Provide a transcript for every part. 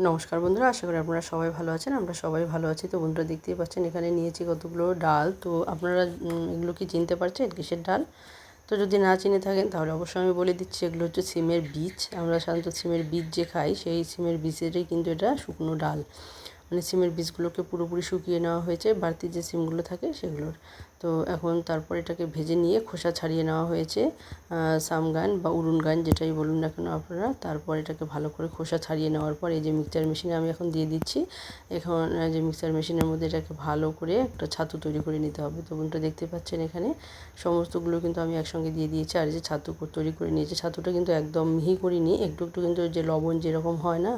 নমস্কার বন্ধুরা, আশা করি আপনারা সবাই ভালো আছেন। আমরা সবাই ভালো আছি। তো বন্ধুরা দেখতেই পাচ্ছেন এখানে নিয়েছি কতগুলো ডাল। তো আপনারা এগুলো কি চিনতে পারছেন কিসের ডাল? তো যদি না চিনে থাকেন তাহলে অবশ্যই আমি বলে দিচ্ছি, এগুলো হচ্ছে সিমের বীজ। আমরা সাধারণত সিমের বীজ যে খাই সেই সিমের বীজেরই কিন্তু এটা শুকনো ডাল। মানে সিমের বীজগুলোকে পুরোপুরি শুকিয়ে নেওয়া হয়েছে, বাড়তি যে সিমগুলো থাকে সেগুলোর। তো এখন তারপর এটাকে ভেজে নিয়ে খোসা ছাড়িয়ে নেওয়া হয়েছে, সামগান বা উরুন গান যেটাই বলুন না কেন আপনারা। তারপর এটাকে ভালো করে খোসা ছাড়িয়ে নেওয়ার পর এই যে মিক্সচার মেশিনে আমি এখন দিয়ে দিচ্ছি। এখন যে মিক্সচার মেশিনের মধ্যে এটাকে ভালো করে একটা ছাতু তৈরি করে নিতে হবে। তো বন্ধুরা দেখতে পাচ্ছেন এখানে সমস্তগুলো কিন্তু আমি একসঙ্গে দিয়ে দিয়েছি। আর এই যে ছাতু তৈরি করে নিয়েছি, ছাতুটা কিন্তু একদম মিহি করিনি, একটু একটু কিন্তু যে লবণ যেরকম হয় না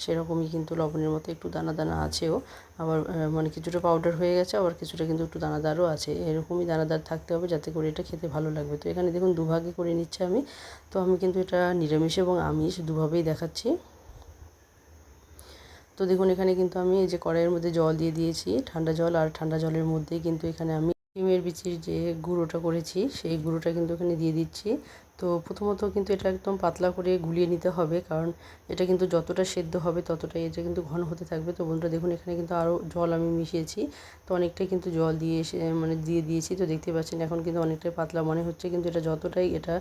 সেরকমই কিন্তু লবণের মতো একটু দানা দানা আছেও। আবার মানে কিছুটা পাউডার হয়ে গেছে, আবার কিছুটা কিন্তু একটু দানাদারও আছে। এরকমই দানাদার থাকতে হবে যাতে করে এটা খেতে ভালো লাগবে। তো এখানে দেখুন দুভাগে করে নিচ্ছি আমি। তো আমি কিন্তু এটা নিরামিষ এবং আমিষ দুভাবেই দেখাচ্ছি। তো দেখুন এখানে কিন্তু আমি এই যে কড়াইয়ের মধ্যে জল দিয়ে দিয়েছি, ঠান্ডা জল। আর ঠান্ডা জলের মধ্যেই কিন্তু এখানে আমি ডিমের বিচির যে গুঁড়োটা করেছি সেই গুঁড়োটা কিন্তু এখানে দিয়ে দিচ্ছি। তো প্রথমত কিন্তু এটা একদম পাতলা করে গুলিয়ে নিতে হবে, কারণ এটা কিন্তু যতটা সেদ্ধ হবে ততটাই এটা কিন্তু ঘন হতে থাকবে। তো বন্ধুরা দেখুন এখানে কিন্তু আরও জল আমি মিশিয়েছি, তো অনেকটাই কিন্তু জল দিয়ে মানে দিয়ে দিয়েছি। তো দেখতে পাচ্ছেন এখন কিন্তু অনেকটাই পাতলা মনে হচ্ছে, কিন্তু এটা যতটাই এটা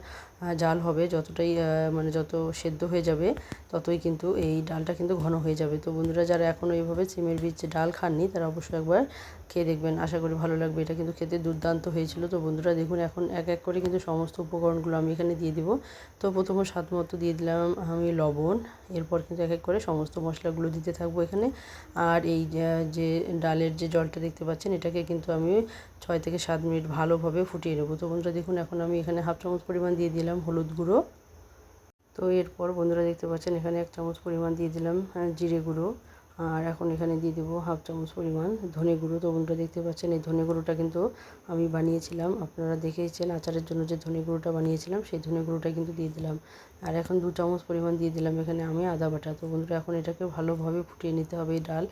জাল হবে, যতটাই মানে যত সেদ্ধ হয়ে যাবে ততই কিন্তু এই ডালটা কিন্তু ঘন হয়ে যাবে। তো বন্ধুরা যারা এখনও এইভাবে সিমের বীজ ডাল খাননি তারা অবশ্যই একবার খেয়ে দেখবেন, আশা করি ভালো লাগবে। এটা কিন্তু খেতে দুর্দান্ত হয়েছিল। তো বন্ধুরা দেখুন এখন এক এক করে কিন্তু সমস্ত উপকরণগুলো আমি এখানে দিয়ে দিব। তো প্রথমে স্বাদ মতো দিয়ে দিলাম আমি লবণ, এরপর কিন্তু এক এক করে সমস্ত মশলাগুলো দিতে থাকবো এখানে। আর এই যে ডালের যে জলটা দেখতে পাচ্ছেন এটাকে কিন্তু আমি 6 থেকে 7 মিনিট ভালোভাবে ফুটিয়ে নেব। তো বন্ধুরা দেখুন এখন আমি এখানে হাফ চামচ পরিমাণ দিয়ে দিলাম হলুদ গুঁড়ো। তো এরপর বন্ধুরা দেখতে পাচ্ছেন এখানে 1 চামচ পরিমাণ দিয়ে দিলাম জিরে গুঁড়ো। আর এখন এখানে দিয়ে দেবো হাফ চামচ পরিমাণ ধনে গুঁড়ো। তো বন্ধুরা দেখতে পাচ্ছেন এই ধনে গুঁড়োটা কিন্তু আমি বানিয়েছিলাম, আপনারা দেখেইছেন আচারের জন্য যে ধনে গুঁড়োটা বানিয়েছিলাম সেই ধনে গুঁড়োটা কিন্তু দিয়ে দিলাম। আর এখন 2 চামচ পরিমাণ দিয়ে দিলাম এখানে আমি আদা বাটা। তো বন্ধুরা এখন এটাকে ভালোভাবে ফুটিয়ে নিতে হবে। এই ডাল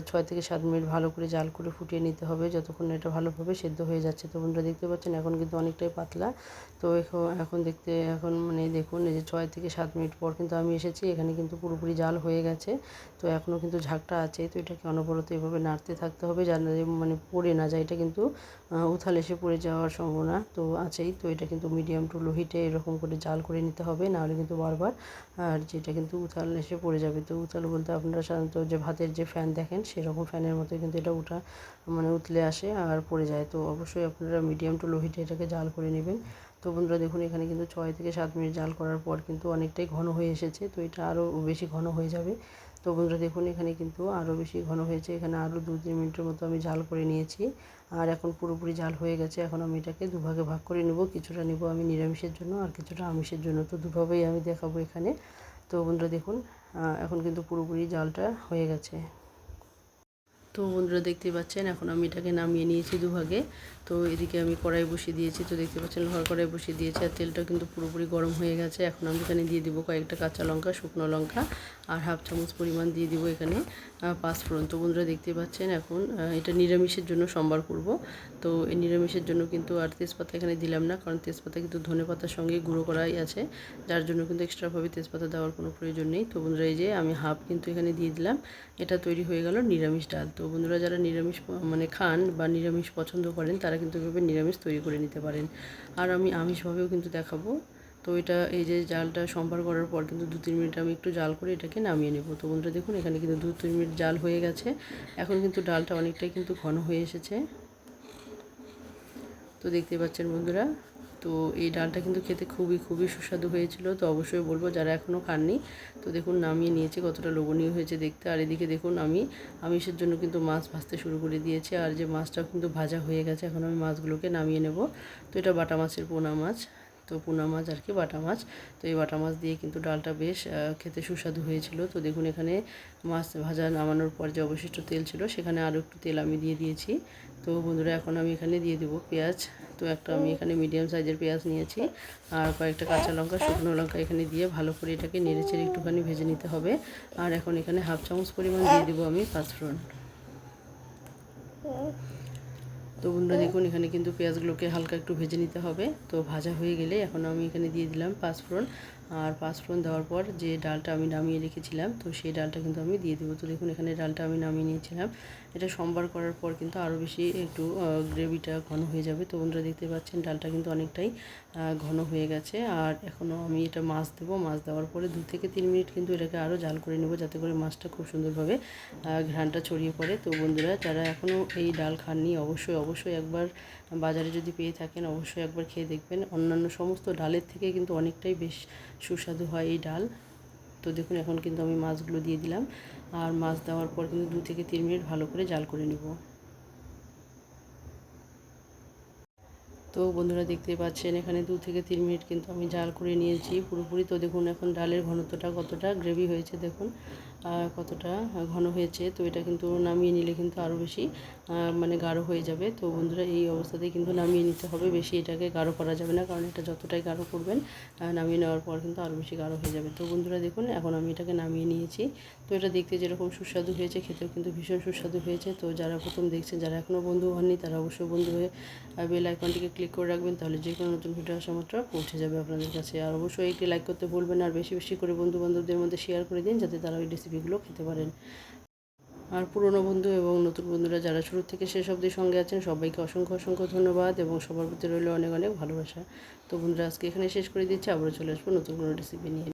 6 থেকে 7 মিনিট ভালো করে জাল করে ফুটিয়ে নিতে হবে যতক্ষণ এটা ভালোভাবে সেদ্ধ হয়ে যাচ্ছে। তো বন্ধুরা দেখতে পাচ্ছেন এখন কিন্তু অনেকটাই পাতলা। তো এখন মানে দেখুন এই যে 6 থেকে 7 মিনিট পর কিন্তু আমি এসেছি, এখানে কিন্তু পুরোপুরি জাল হয়ে গেছে। তো এখনও কিন্তু ঝাঁকটা আছে, তো এটাকে অনবরত এভাবে নাড়তে থাকতে হবে যেন মানে পড়ে না যায়। এটা কিন্তু উথাল এসে পড়ে যাওয়ার সম্ভাবনা তো আছেই। তো এটা কিন্তু মিডিয়াম টু লো হিটে এরকম করে জাল করে নিতে হবে, নাহলে কিন্তু বারবার আর যেটা কিন্তু উথাল এসে পড়ে যাবে। তো উথাল বলতে আপনারা সাধারণত যে ভাতের যে ফ্যান দেখেন সেরকম ফ্যানের মতো কিন্তু এটা মানে উতলে আসে আর পড়ে যায়। তো অবশ্যই আপনারা মিডিয়াম টু লো হিটে এটাকে জাল করে নেবেন। তো বন্ধুরা দেখুন এখানে কিন্তু 6 থেকে 7 মিনিট জাল করার পর কিন্তু অনেকটাই ঘন হয়ে এসেছে। তো এটা আরও বেশি ঘন হয়ে যাবে। তো বন্ধুরা দেখুন এখানে কিন্তু আরও বেশি ঘন হয়েছে, এখানে আরও 2-3 মিনিটের মতো আমি জাল করে নিয়েছি। আর এখন পুরোপুরি জাল হয়ে গেছে। এখন আমি এটাকে দুভাগে ভাগ করে নেব, কিছুটা নেব আমি নিরামিষের জন্য আর কিছুটা আমিষের জন্য। তো দুভাবেই আমি দেখাবো এখানে। তো বন্ধুরা দেখুন এখন কিন্তু পুরোপুরি জালটা হয়ে গেছে। তো বন্ধুরা দেখতেই পাচ্ছেন এখন আমি এটাকে নামিয়ে নিয়েছি দুভাগে। তো এদিকে আমি কড়াই বসিয়ে দিয়েছি, তো দেখতে পাচ্ছেন লোহার কড়াই বসিয়ে দিয়েছি আর তেলটা কিন্তু পুরোপুরি গরম হয়ে গেছে। এখন আমি এখানে দিয়ে দিব কয়েকটা কাঁচা লঙ্কা, শুকনো লঙ্কা আর হাফ চামচ পরিমাণ দিয়ে দিব এখানে পাঁচফোড়ন। তো বন্ধুরা দেখতেই পাচ্ছেন এখন এটা নিরামিষের জন্য সম্বার করব। তো এই নিরামিষের জন্য কিন্তু আর তেজপাতা এখানে দিলাম না, কারণ তেজপাতা কিন্তু ধনেপাতার সঙ্গে গুঁড়ো করাই আছে, যার জন্য কিন্তু এক্সট্রাভাবে তেজপাতা দেওয়ার কোনো প্রয়োজন নেই। তো বন্ধুরা এই যে আমি হাফ কিন্তু এখানে দিয়ে দিলাম, এটা তৈরি হয়ে গেল নিরামিষ ডাল। তো বন্ধুরা যারা নিরামিষ মানে খান বা নিরামিষ পছন্দ করেন তারা কিন্তু এভাবে নিরামিষ তৈরি করে নিতে পারেন। আর আমি আমিষভাবেও কিন্তু দেখাবো। তো এটা এই যে জালটা সম্বার করার পর কিন্তু 2-3 মিনিট আমি একটু জাল করে এটাকে নামিয়ে নেব। তো বন্ধুরা দেখুন এখানে কিন্তু 2-3 মিনিট জাল হয়ে গেছে, এখন কিন্তু ডালটা অনেকটাই কিন্তু ঘন হয়ে এসেছে। তো দেখতে পাচ্ছেন বন্ধুরা, তো এই ডালটা কিন্তু খেতে খুবই খুবই সুস্বাদু হয়েছিল। তো অবশ্যই বলবো যারা এখনও খাননি। তো দেখুন নামিয়ে নিয়েছি, কতটা লোভনীয় হয়েছে দেখতে। আর এদিকে দেখুন আমি আমিষের জন্য কিন্তু মাছ ভাজতে শুরু করে দিয়েছি, আর যে মাছটাও কিন্তু ভাজা হয়ে গেছে। এখন আমি মাছগুলোকে নামিয়ে নেব। তো এটা বাটা মাছের পোনা মাছ, তো পোনা মাছ আর কি বাটা মাছ। তো এই বাটা মাছ দিয়ে কিন্তু ডালটা বেশ খেতে সুস্বাদু হয়েছিল। তো দেখুন এখানে মাছ ভাজা নামানোর পর যে অবশিষ্ট তেল ছিল সেখানে আরও একটু তেল আমি দিয়ে দিয়েছি। তো বন্ধুরা এখন আমি এখানে দিয়ে দেবো পেঁয়াজ। তো একটা আমি এখানে মিডিয়াম সাইজের পেঁয়াজ নিয়েছি আর কয়েকটা কাঁচা লঙ্কা, শুকনো লঙ্কা এখানে দিয়ে ভালো করে এটাকে নেড়েচেড়ে একটুখানি ভেজে নিতে হবে। আর এখন এখানে হাফ চামচ পরিমাণ দিয়ে দেবো আমি পাঁচফোড়ন। তো বন্ধুরা দেখুন এখানে কিন্তু পেঁয়াজগুলোকে হালকা একটু ভেজে নিতে হবে। তো ভাজা হয়ে গেলে এখন আমি এখানে দিয়ে দিলাম পাঁচফোড়ন। আর পাঁচফোড়ন দেওয়ার পর যে ডালটা আমি নামিয়ে রেখেছিলাম, তো সেই ডালটা কিন্তু আমি দিয়ে দেবো। তো দেখুন এখানে ডালটা আমি নামিয়ে নিয়েছিলাম। এটা সম্বার করার পর কিন্তু আরও বেশি একটু গ্রেভিটা ঘন হয়ে যাবে। তো বন্ধুরা দেখতে পাচ্ছেন ডালটা কিন্তু অনেকটাই ঘন হয়ে গেছে। আর এখনও আমি এটা মাছ দেবো। মাছ দেওয়ার পরে 2 থেকে 3 মিনিট কিন্তু এটাকে আরও জাল করে নেব, যাতে করে মাছটা খুব সুন্দরভাবে ঘ্রাণটা ছড়িয়ে পড়ে। তো বন্ধুরা যারা এখনও এই ডাল খাননি, অবশ্যই একবার বাজারে যদি পেয়ে থাকেন অবশ্যই একবার খেয়ে দেখবেন। অন্যান্য সমস্ত ডালের থেকে কিন্তু অনেকটাই বেশ সুস্বাদু হয় এই ডাল। তো দেখুন এখন কিন্তু আমি মাছগুলো দিয়ে দিলাম। আর মাছ দেওয়ার পর কিন্তু 2 থেকে 3 মিনিট ভালো করে জাল করে নেব। তো বন্ধুরা দেখতেই পাচ্ছেন এখানে 2 থেকে 3 মিনিট কিন্তু আমি জাল করে নিয়েছি পুরোপুরি। তো দেখুন এখন ডালের ঘনত্বটা কতটা গ্রেভি হয়েছে, দেখুন কতটা ঘন হয়েছে। তো এটা কিন্তু নামিয়ে নিলে কিন্তু আরও বেশি মানে গাঢ় হয়ে যাবে। তো বন্ধুরা এই অবস্থাতেই কিন্তু নামিয়ে নিতে হবে, বেশি এটাকে গাঢ় করা যাবে না, কারণ এটা যতটাই গাঢ় করবেন নামিয়ে নেওয়ার পর কিন্তু আরও বেশি গাঢ় হয়ে যাবে। তো বন্ধুরা দেখুন এখন আমি এটাকে নামিয়ে নিয়েছি। তো এটা দেখতে যেরকম সুস্বাদু হয়েছে, খেতেও কিন্তু ভীষণ সুস্বাদু হয়েছে। তো যারা প্রথম দেখছেন, যারা এখনও বন্ধু হননি, তারা অবশ্যই বন্ধু হয়ে বেল আইকনটিকে ক্লিক করে রাখবেন, তাহলে যে কোনো নতুন ভিডিও আসা মাত্র পৌঁছে যাবে আপনাদের কাছে। আর অবশ্যই একটি লাইক করতে ভুলবেন না, আর বেশি বেশি করে বন্ধু বান্ধবদের মধ্যে শেয়ার করে দিন, যাতে তারা ওই রেসিপিগুলো খেতে পারেন। আর পুরনো বন্ধু এবং নতুন বন্ধুরা যারা শুরু থেকে শেষ অবধি সঙ্গে আছেন, সবাইকে অসংখ্য ধন্যবাদ এবং সবার প্রতি রইল অনেক ভালোবাসা। তো বন্ধুরা আজকে এখানে শেষ করে দিচ্ছি, আবারও চলে আসবো নতুন কোনো রেসিপি নিয়ে।